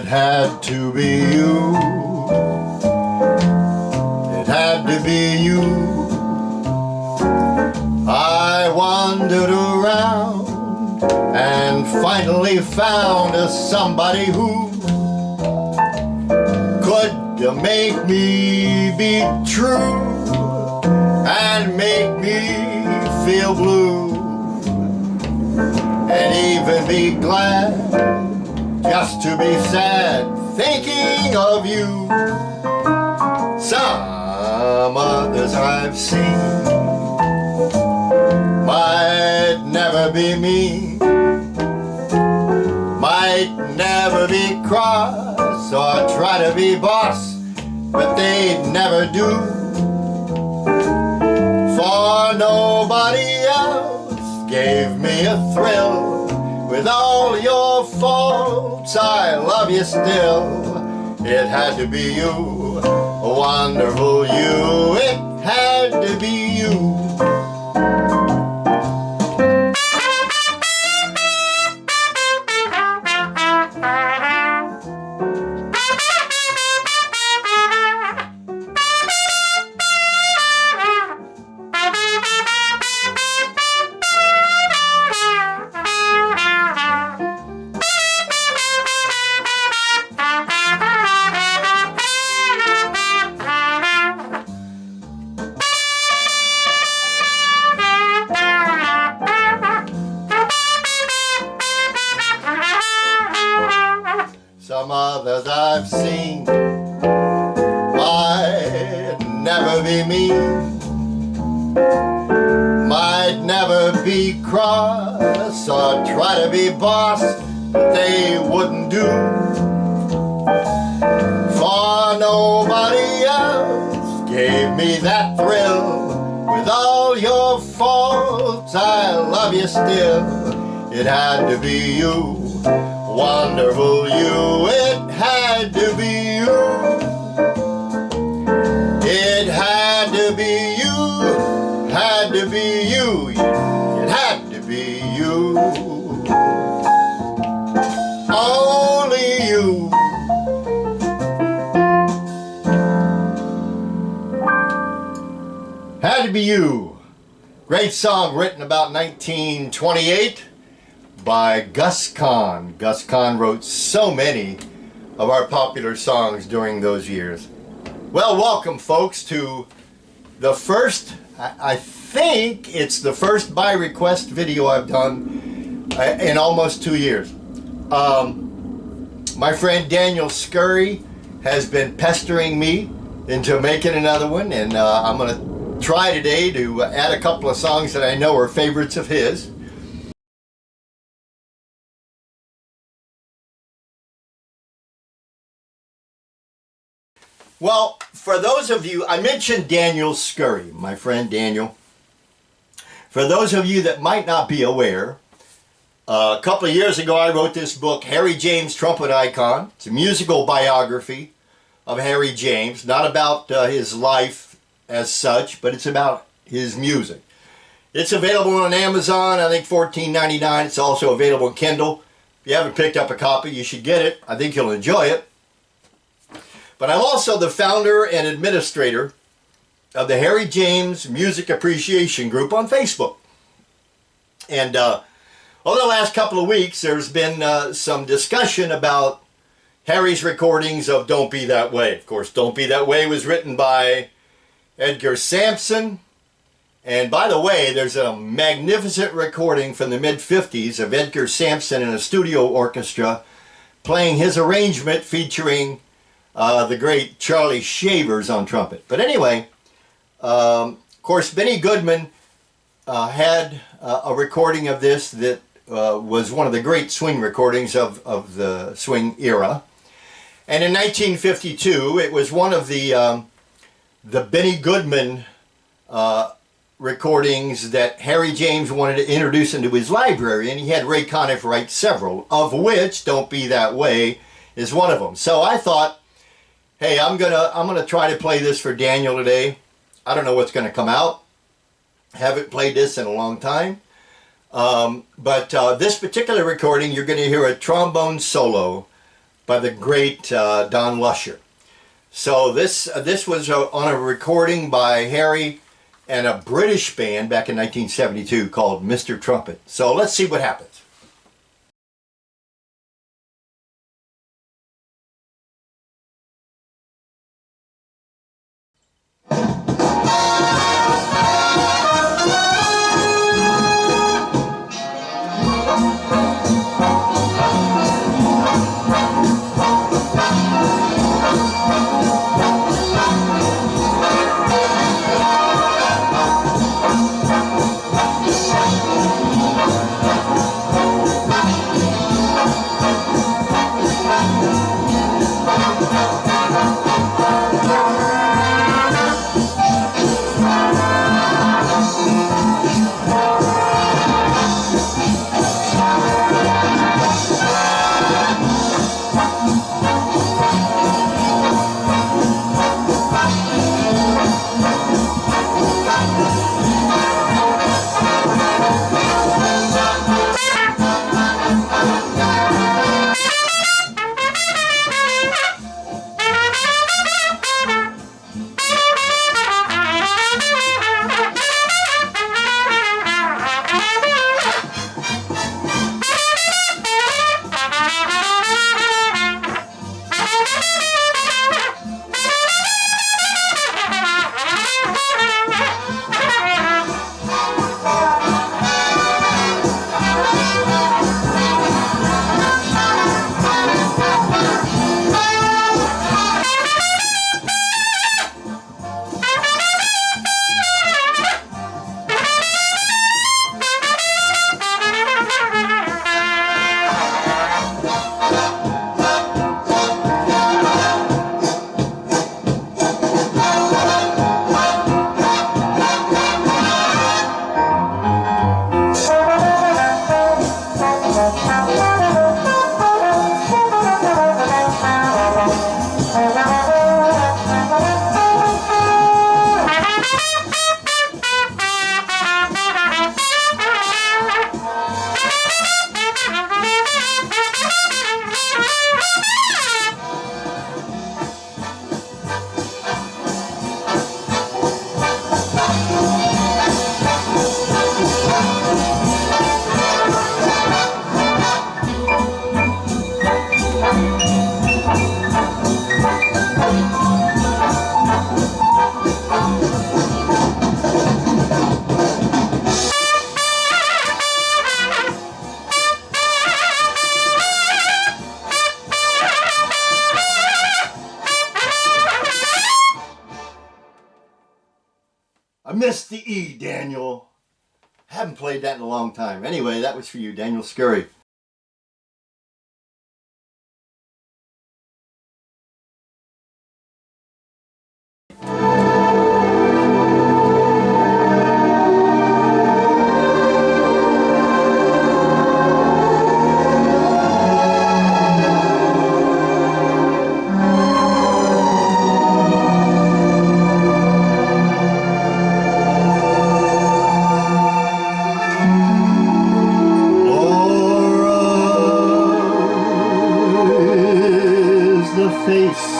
had to be you. It had to be you. I wandered around and finally found somebody who could make me be true and make me feel blue and even be glad just to be sad thinking of you. Some others I've seen might never be me, might never be cross or try to be boss, but they'd never do. For nobody else gave me a thrill. With all your faults, I love you still. It had to be you, a wonderful you. It had to be you. Some others I've seen might never be me, might never be cross or try to be boss, but they wouldn't do. For nobody else gave me that thrill. With all your faults, I love you still. It had to be you, wonderful you. It had to be you. It had to be you. Had to be you. It had to be you. Only you. Had to be you. Great song written about 1928. By Gus Kahn. Gus Kahn wrote so many of our popular songs during those years. Well, welcome folks to the first, I think it's the first by request video I've done in almost 2 years. My friend Daniel Scurry has been pestering me into making another one, and I'm going to try today to add a couple of songs that I know are favorites of his. Well, for those of you, I mentioned Daniel Scurry, my friend Daniel. For those of you that might not be aware, a couple of years ago I wrote this book, Harry James, Trumpet Icon. It's a musical biography of Harry James, not about his life as such, but it's about his music. It's available on Amazon, I think $14.99. It's also available on Kindle. If you haven't picked up a copy, you should get it. I think you'll enjoy it. But I'm also the founder and administrator of the Harry James Music Appreciation Group on Facebook. And over the last couple of weeks, there's been some discussion about Harry's recordings of Don't Be That Way. Of course, Don't Be That Way was written by Edgar Sampson. And by the way, there's a magnificent recording from the mid-50s of Edgar Sampson in a studio orchestra playing his arrangement featuring the great Charlie Shavers on trumpet. But anyway, of course, Benny Goodman had a recording of this that was one of the great swing recordings of the swing era. And in 1952, it was one of the Benny Goodman recordings that Harry James wanted to introduce into his library, and he had Ray Conniff write several, of which Don't Be That Way is one of them. So I thought, hey, I'm gonna try to play this for Daniel today. I don't know what's gonna come out. Haven't played this in a long time. But this particular recording, you're gonna hear a trombone solo by the great Don Lusher. So this was on a recording by Harry and a British band back in 1972 called Mr. Trumpet. So let's see what happens. I missed the E, Daniel. Haven't played that in a long time. Anyway, that was for you, Daniel Scurry. Face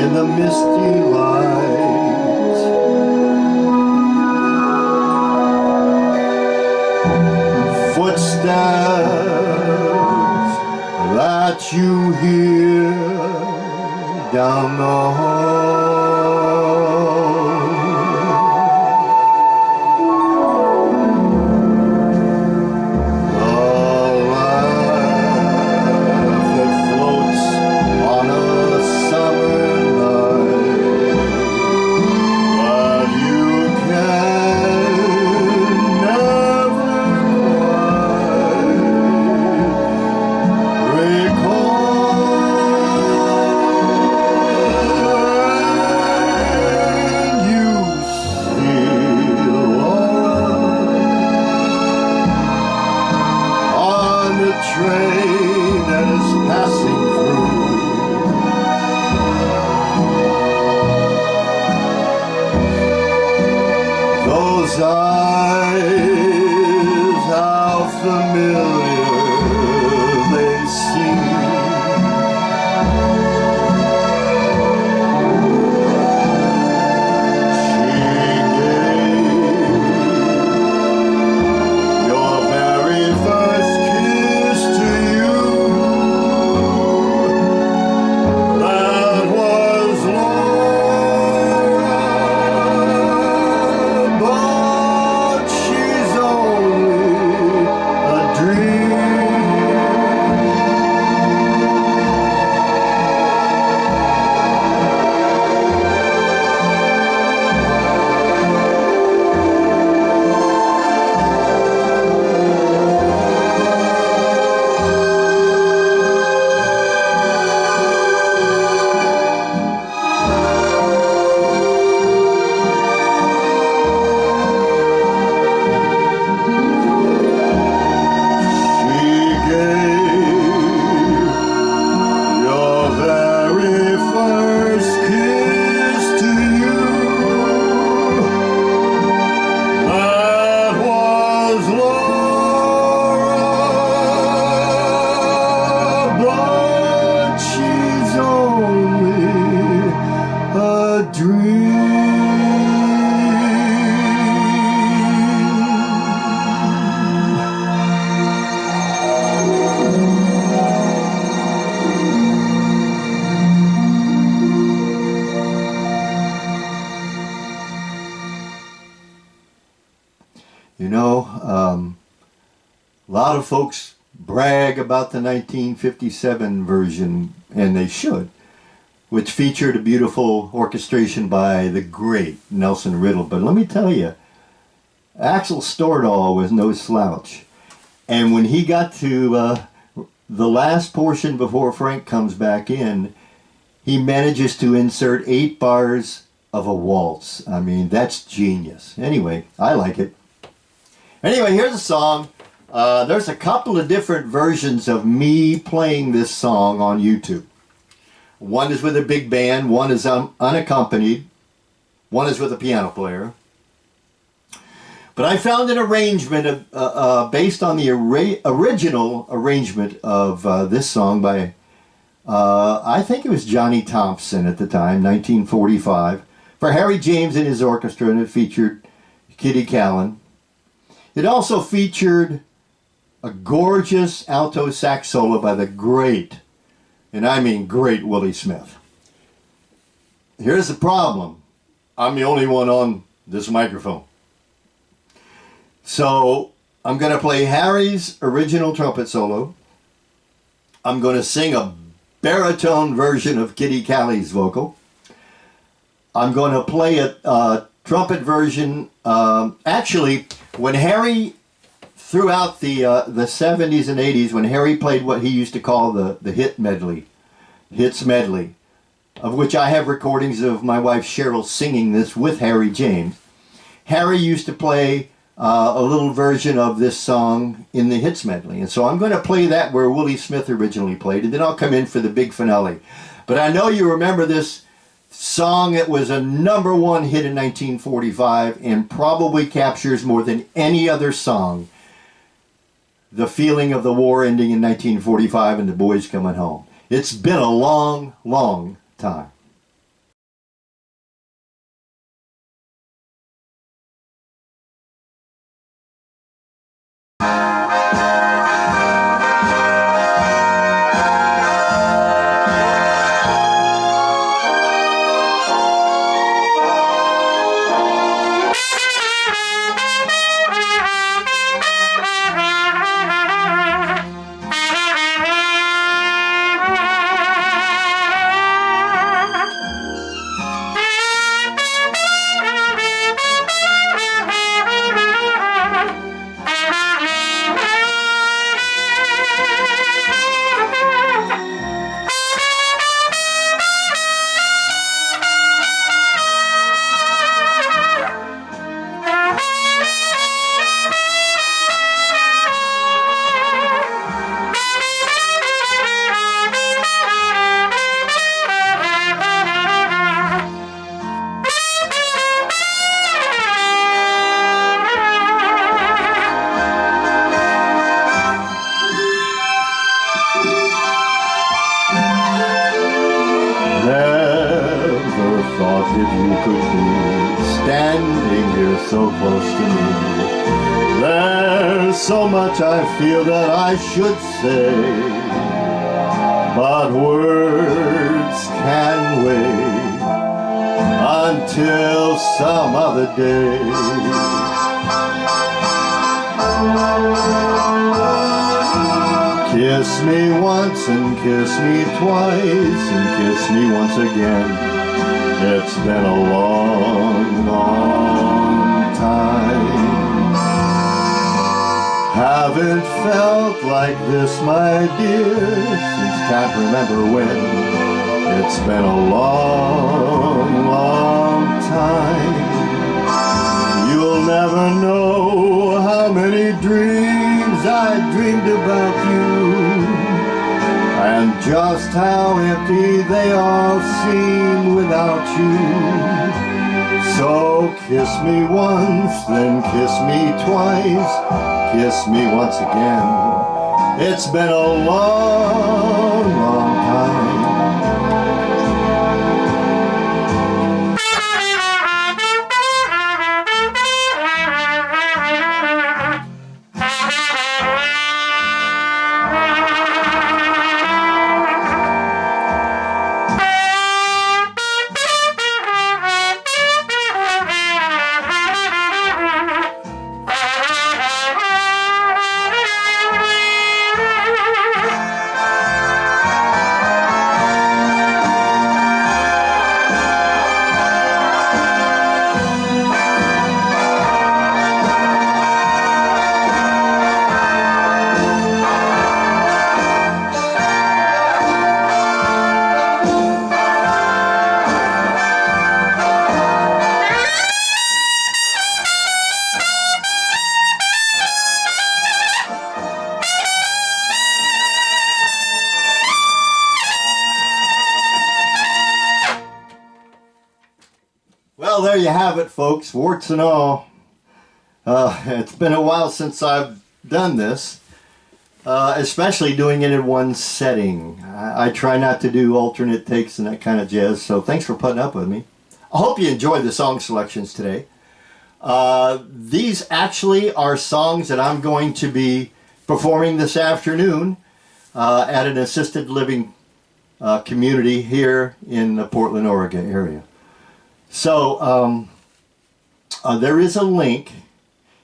in the misty light, footsteps that you hear down the hall. Recall You know, a lot of folks brag about the 1957 version, and they should, which featured a beautiful orchestration by the great Nelson Riddle. But let me tell you, Axel Stordahl was no slouch. And when he got to the last portion before Frank comes back in, he manages to insert 8 bars of a waltz. I mean, that's genius. Anyway, I like it. Anyway, here's a song. There's a couple of different versions of me playing this song on YouTube. One is with a big band, one is unaccompanied, one is with a piano player. But I found an arrangement of, based on the original arrangement of this song by, I think it was Johnny Thompson at the time, 1945, for Harry James and his orchestra, and it featured Kitty Callan. It also featured a gorgeous alto sax solo by the great, and I mean great, Willie Smith. Here's the problem. I'm the only one on this microphone. So I'm going to play Harry's original trumpet solo. I'm going to sing a baritone version of Kitty Callie's vocal. I'm going to play a trumpet version. Actually, when Harry, throughout the 70s and 80s, when Harry played what he used to call the hits medley, of which I have recordings of my wife Cheryl singing this with Harry James, Harry used to play a little version of this song in the hits medley. And so I'm going to play that where Willie Smith originally played, and then I'll come in for the big finale. But I know you remember this song that was a #1 hit in 1945 and probably captures more than any other song the feeling of the war ending in 1945 and the boys coming home. It's been a long, long time. So close to me. There's so much I feel that I should say, but words can wait until some other day. Kiss me once and kiss me twice and kiss me once again. It's been a long, long time. Haven't felt like this, my dear, since can't remember when. It's been a long, long time. You'll never know how many dreams I dreamed about you, and just how empty they all seem without you. So kiss me once, then kiss me twice, kiss me once again. It's been a long, long time. Well, there you have it, folks, warts and all. It's been a while since I've done this, especially doing it in one setting. I try not to do alternate takes and that kind of jazz, so thanks for putting up with me. I hope you enjoyed the song selections today. These actually are songs that I'm going to be performing this afternoon at an assisted living community here in the Portland, Oregon area. So there is a link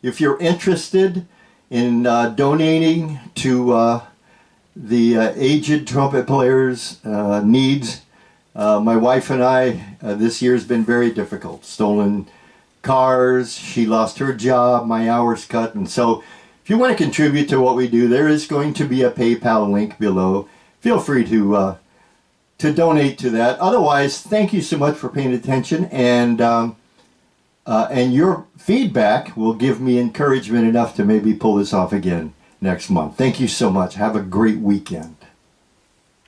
if you're interested in donating to the aged trumpet players' needs. My wife and I, this year's been very difficult. Stolen cars, she lost her job, my hours cut, and so if you want to contribute to what we do, there is going to be a PayPal link below. Feel free to donate to that. Otherwise, thank you so much for paying attention, and your feedback will give me encouragement enough to maybe pull this off again next month. Thank you so much. Have a great weekend.